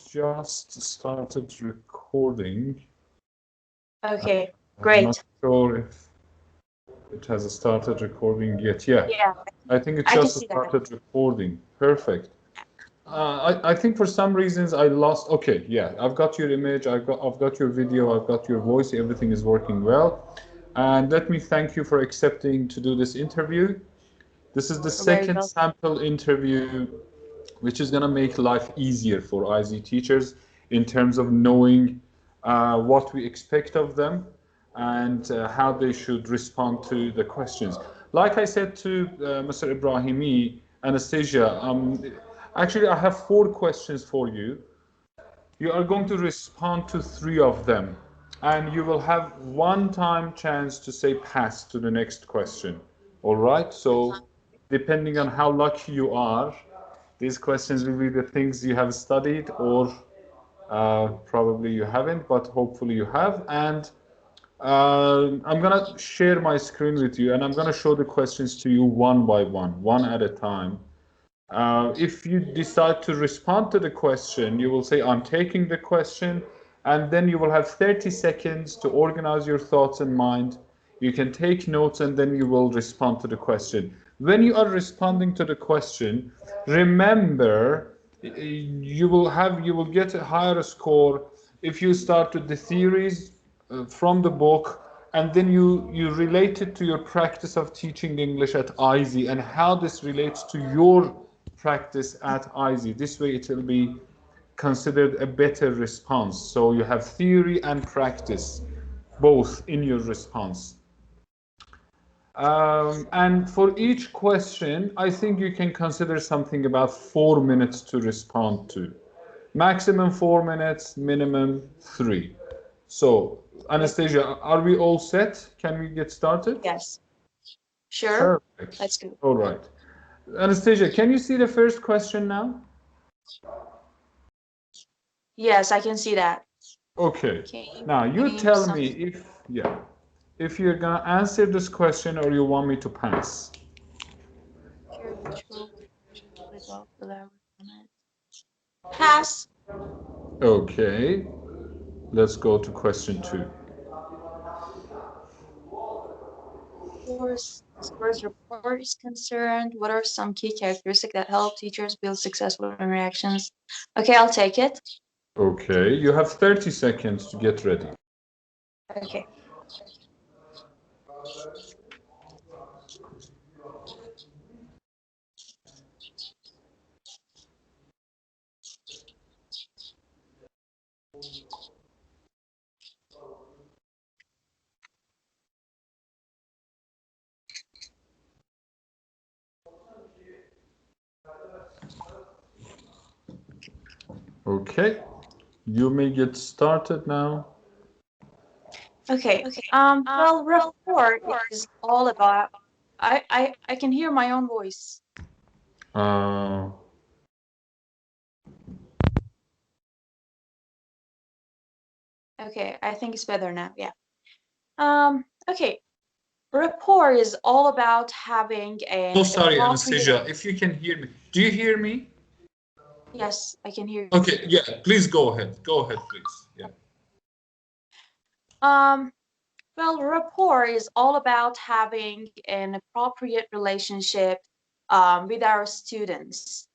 just started recording. Okay, I'm great. not sure if it has started recording yet. Yeah, I think it I can just see that. started recording. Perfect. I think for some reasons I lost. Okay, yeah, I've got your image, I've got your video, I've got your voice. Everything is working well. And let me thank you for accepting to do this interview. This is the second sample interview, which is going to make life easier for IZ teachers in terms of knowing what we expect of them and how they should respond to the questions. Like I said to Mr. Ibrahimi, Anastasia, actually I have 4 questions for you. You are going to respond to 3 of them, and you will have one time chance to say pass to the next question. All right? So depending on how lucky you are, these questions will be the things you have studied, or probably you haven't, but hopefully you have. And I'm going to share my screen with you, and I'm going to show the questions to you one by one at a time. If you decide to respond to the question, you will say, I'm taking the question, and then you will have 30 seconds to organize your thoughts and mind. You can take notes, and then you will respond to the question. When you are responding to the question, remember, you will get a higher score if you start with the theories from the book, and then you relate it to your practice of teaching English at IZ and how this relates to your practice at IZ. This way it will be considered a better response. So you have theory and practice both in your response. And for each question, I think you can consider something about 4 minutes to respond to. Maximum 4 minutes, minimum 3. So, Anastasia, are we all set? Can we get started? Yes. Sure. Perfect. Let's go. All right. Anastasia, can you see the first question now? Yes, I can see that. Okay. Now you tell me if you're gonna answer this question or you want me to pass. Pass. Okay. Let's go to question 2. As far as report is concerned, what are some key characteristics that help teachers build successful interactions? Okay, I'll take it. Okay, you have 30 seconds to get ready. Okay. Okay, you may get started now. Okay. Well, rapport is all about. I can hear my own voice. Okay, I think it's better now. Yeah. Okay. Rapport is all about having a. Oh, sorry, Anastasia. If you can hear me, do you hear me? Yes, I can hear you. Okay, yeah. Please go ahead. Go ahead, please. Yeah. Well, rapport is all about having an appropriate relationship with our students.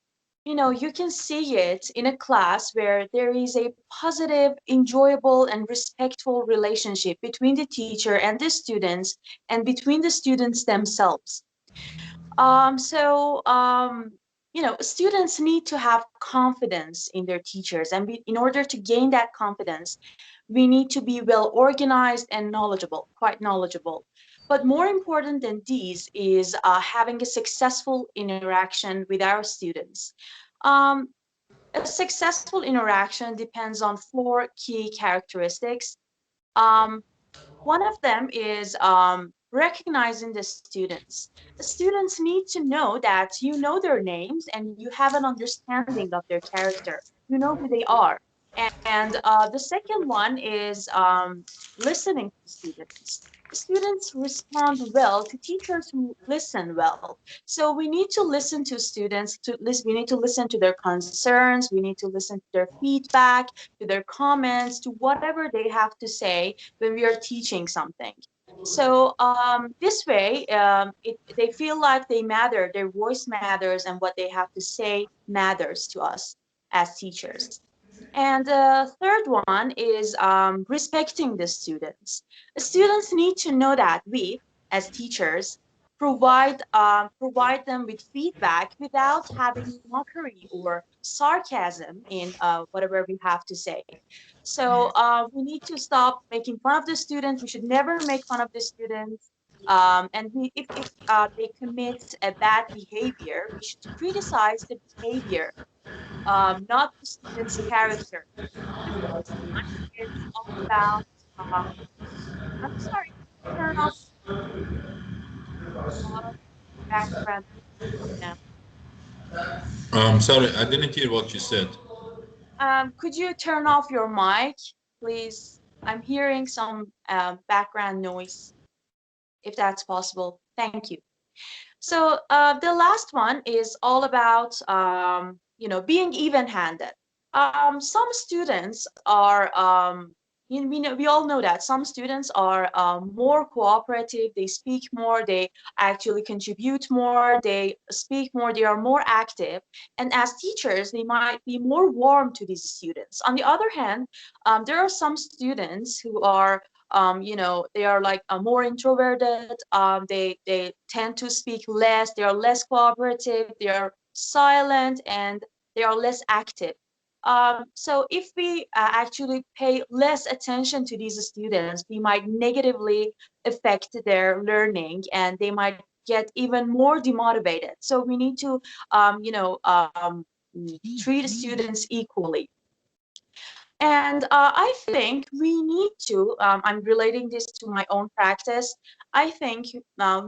You know, you can see it in a class where there is a positive, enjoyable, and respectful relationship between the teacher and the students, and between the students themselves. You know, students need to have confidence in their teachers, and in order to gain that confidence, we need to be well organized and knowledgeable, quite knowledgeable. But more important than these is having a successful interaction with our students. Um, a successful interaction depends on 4 key characteristics. Um, One of them is recognizing the students. The students need to know that you know their names and you have an understanding of their character. You know who they are. And the second one is listening to students. students respond well to teachers who listen well. So we need to listen to students to listen, we need to listen to their concerns, we need to listen to their feedback, to their comments, to whatever they have to say when we are teaching something. So this way, they feel like they matter, their voice matters, and what they have to say matters to us as teachers. And the third one is respecting the students. The students need to know that we, as teachers, provide them with feedback without having mockery or sarcasm in whatever we have to say. So we need to stop making fun of the students. We should never make fun of the students. And if they commit a bad behavior, we should criticize the behavior, not the student's character. The fourth one is all about, I'm sorry, turn off a lot of background right now. Sorry, I didn't hear what you said. Could you turn off your mic, please? I'm hearing some background noise, if that's possible. Thank you. So the last one is all about, being even-handed. Some students are, we know, we all know that some students are more cooperative. They speak more. They actually contribute more. They speak more. They are more active. And as teachers, they might be more warm to these students. On the other hand, there are some students who are they are like more introverted. They tend to speak less. They are less cooperative. They are silent, and they are less active. So if we actually pay less attention to these students, we might negatively affect their learning, and they might get even more demotivated. So we need to, treat students equally. And I think we need to, I'm relating this to my own practice. I think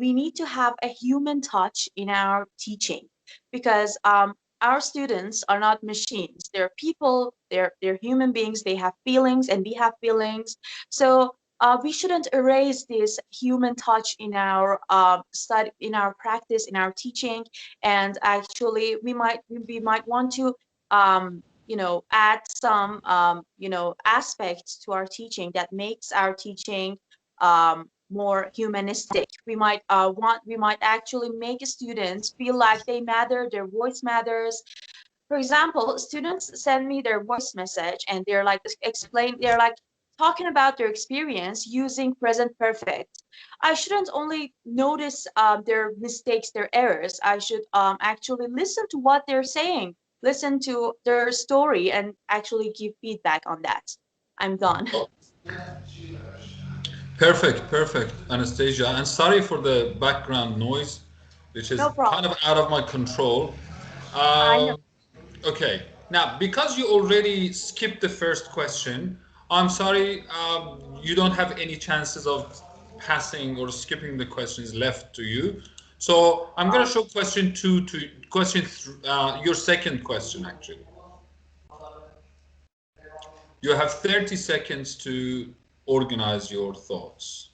we need to have a human touch in our teaching, because our students are not machines. They're people, they're human beings, they have feelings, and we have feelings. So we shouldn't erase this human touch in our study, in our practice, in our teaching. And actually, we might want to add some aspects to our teaching that makes our teaching more humanistic. We might actually make students feel like they matter, their voice matters. For example, students send me their voice message, and they're like talking about their experience using present perfect. I shouldn't only notice their mistakes, their errors. I should actually listen to what they're saying, listen to their story, and actually give feedback on that. I'm done. Oh, perfect, perfect, Anastasia. And sorry for the background noise, which is No kind problem. of out of my control. I know. Um, okay, now because you already skipped the first question, I'm sorry, you don't have any chances of passing or skipping the questions left to you. So I'm going to show question two to your second question actually. You have 30 seconds to organize your thoughts.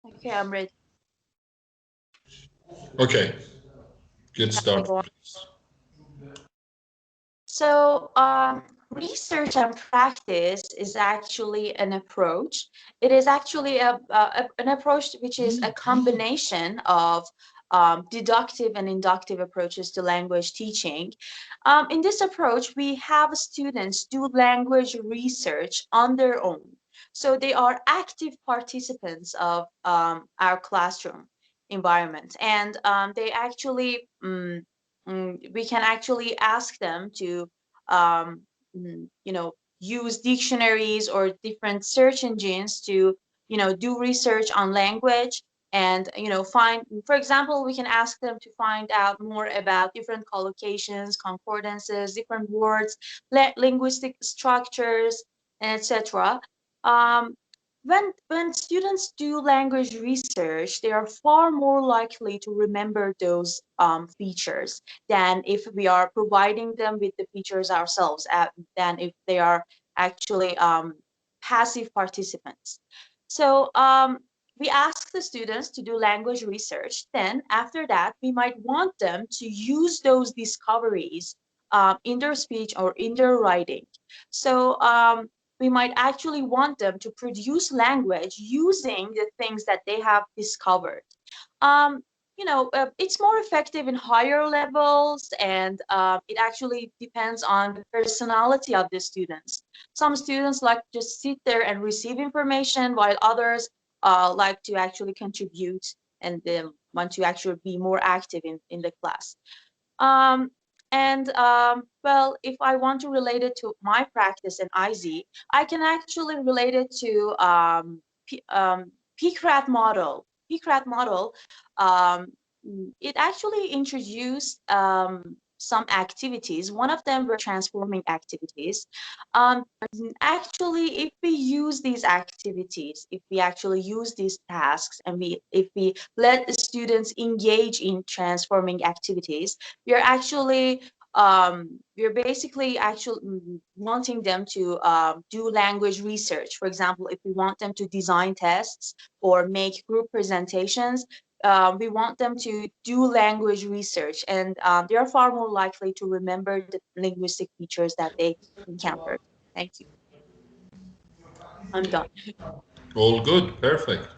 Okay, I'm ready. Okay, good Shall I start, go on? please. So, research and practice is actually an approach. It is actually an approach which is a combination of deductive and inductive approaches to language teaching. In this approach, we have students do language research on their own. So they are active participants of our classroom environment, and they actually we can actually ask them to um, you know, use dictionaries or different search engines to, you know, do research on language, and, you know, find, for example, we can ask them to find out more about different collocations, concordances, different words, linguistic structures, and etc. um, when students do language research, they are far more likely to remember those features than if we are providing them with the features ourselves, than if they are actually passive participants. So we ask the students to do language research. Then after that, we might want them to use those discoveries in their speech or in their writing. So we might actually want them to produce language using the things that they have discovered. Um, you know, it's more effective in higher levels, and it actually depends on the personality of the students. Some students like to just sit there and receive information, while others like to actually contribute and want to actually be more active in the class. Um, and well, if I want to relate it to my practice in IZ, I can actually relate it to PCRAT model. PCRAT model, um, it actually introduced some activities. One of them were transforming activities. Um, Actually, if we use these activities, if we actually use these tasks, and if we let the students engage in transforming activities, we are actually we're basically actually wanting them to do language research. For example, if we want them to design tests or make group presentations, we want them to do language research, and they are far more likely to remember the linguistic features that they encountered. Thank you. I'm done. All good, perfect.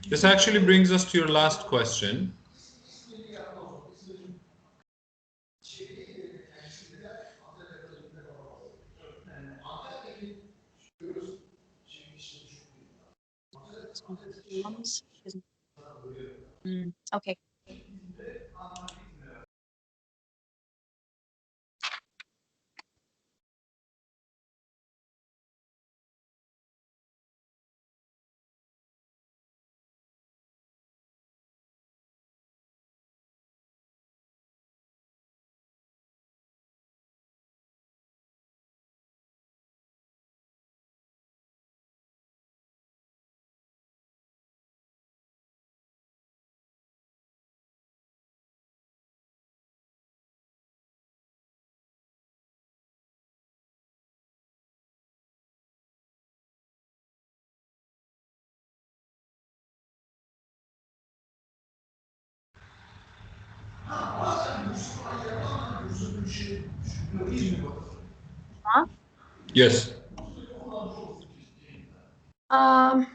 This actually brings us to your last question. Okay. Huh? Yes. Um,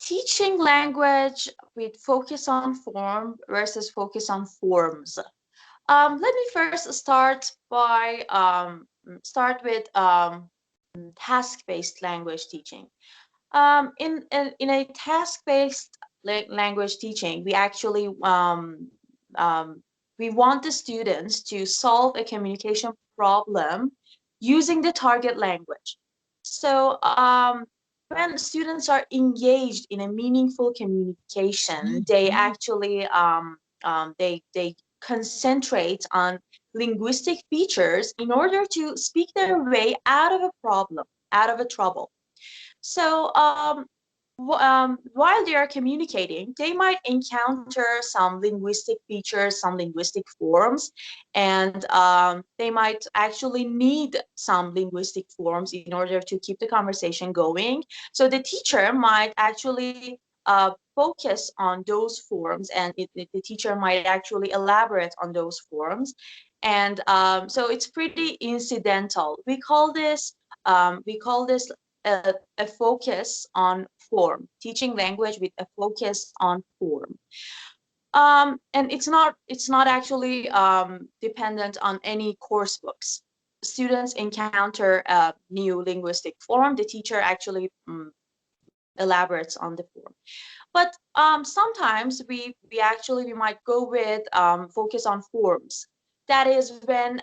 Teaching language with focus on form versus focus on forms. Let me first start with task-based language teaching. In a task-based language teaching, we actually we want the students to solve a communication problem using the target language. So when students are engaged in a meaningful communication, they actually they concentrate on linguistic features in order to speak their way out of a problem, out of a trouble. So while they are communicating, they might encounter some linguistic features, some linguistic forms, and they might actually need some linguistic forms in order to keep the conversation going. So the teacher might actually focus on those forms, and the teacher might actually elaborate on those forms. And so it's pretty incidental. We call this a focus on form, teaching language with a focus on form. And it's not actually dependent on any course books. students encounter a new linguistic form, the teacher actually elaborates on the form. But sometimes we might go with focus on forms. That is when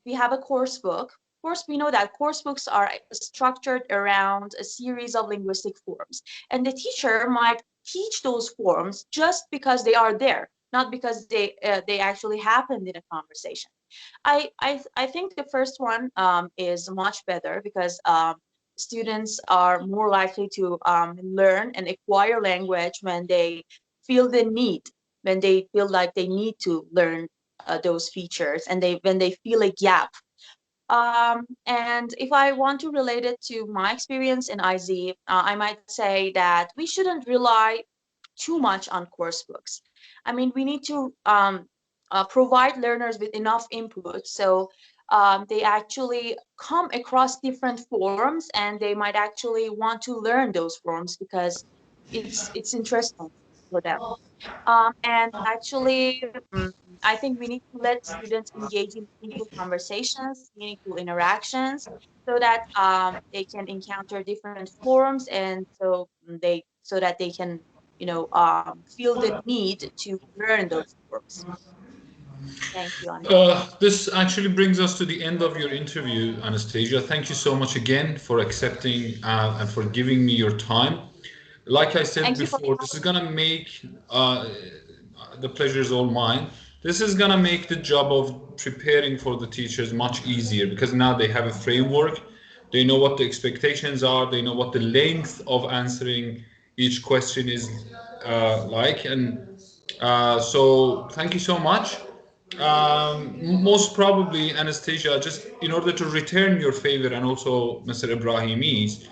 we have a course book. Of course, we know that course books are structured around a series of linguistic forms, and the teacher might teach those forms just because they are there, not because they actually happened in a conversation. I think the first one is much better because students are more likely to learn and acquire language when they feel the need, when they feel like they need to learn those features, and when they feel a gap. And if I want to relate it to my experience in IZ, I might say that we shouldn't rely too much on course books. I mean, we need to provide learners with enough input so they actually come across different forms and they might actually want to learn those forms because it's interesting for them. And actually, I think we need to let students engage in meaningful conversations, meaningful interactions, so that they can encounter different forms, and so that they can, feel the need to learn those forms. Thank you, Anish. This actually brings us to the end of your interview, Anastasia. Thank you so much again for accepting and for giving me your time. Like I said Thank you for before, this is gonna make the pleasure is all mine. This is gonna make the job of preparing for the teachers much easier because now they have a framework. They know what the expectations are. They know what the length of answering each question is like. And so, thank you so much. Most probably, Anastasia, just in order to return your favor and also Mr. Ibrahimi's,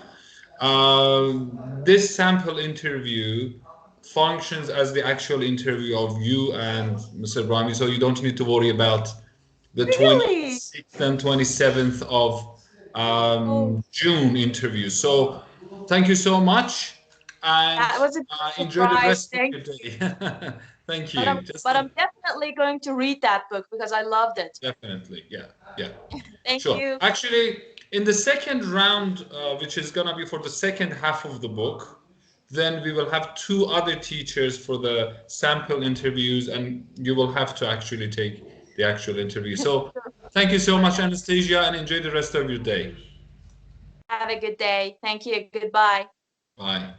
this sample interview functions as the actual interview of you and Mr. Ibrahimi, so you don't need to worry about the really. 26th and 27th of Oh, June interview. So thank you so much and that was a good enjoy the surprise. rest of Thank your you. day. Thank But you. I'm Just but I'm definitely going to read that book because I loved it. definitely, yeah, yeah. Thank Sure. you. Actually, in the second round, which is gonna be for the second half of the book, then we will have two other teachers for the sample interviews, and you will have to actually take the actual interview. So, thank you so much, Anastasia, and enjoy the rest of your day. Have a good day. Thank you. Goodbye. Bye.